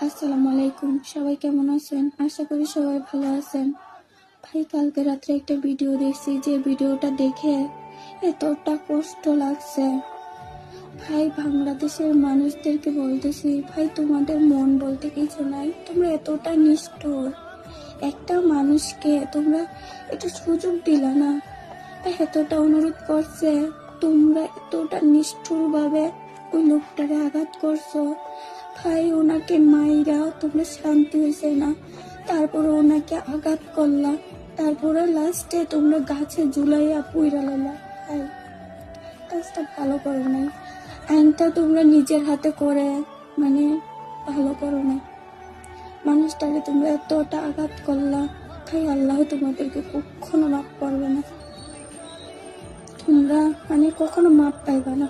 আসসালামু আলাইকুম, সবাই কেমন আছেন? আশা করি সবাই ভালো আছেন। ভাই, কালকে রাত্রে একটা ভিডিও দেখছি, যে ভিডিওটা দেখে এতটা কষ্ট লাগছে। ভাই, বাংলাদেশের মানুষদেরকে বলতেছি, ভাই তোমাদের মন বলতে কিছু নাই, তোমরা এতটা নিষ্ঠুর। একটা মানুষকে তোমরা একটু সুযোগ দিলা না, এতটা অনুরোধ করছে, তোমরা এতটা নিষ্ঠুর ভাবে ওই লোকটারে আঘাত করছো। ভাই, ওনাকে মাইরা তোমরা শান্তি হয়েছে না, তারপরে ওনাকে আঘাত করলা, তারপরে লাস্টে তোমরা গাছে ঝুলাইয়া পুইরা লাইলা। ভাই, কাজটা ভালো করো নাই। আইনটা তোমরা নিজের হাতে করে ভালো করো নাই। মানুষটাকে তোমরা এতটা আঘাত করলা। ভাই, আল্লাহ তোমাদেরকে কখনো মাফ করবে না, তোমরা কখনো মাপ পাইবা না।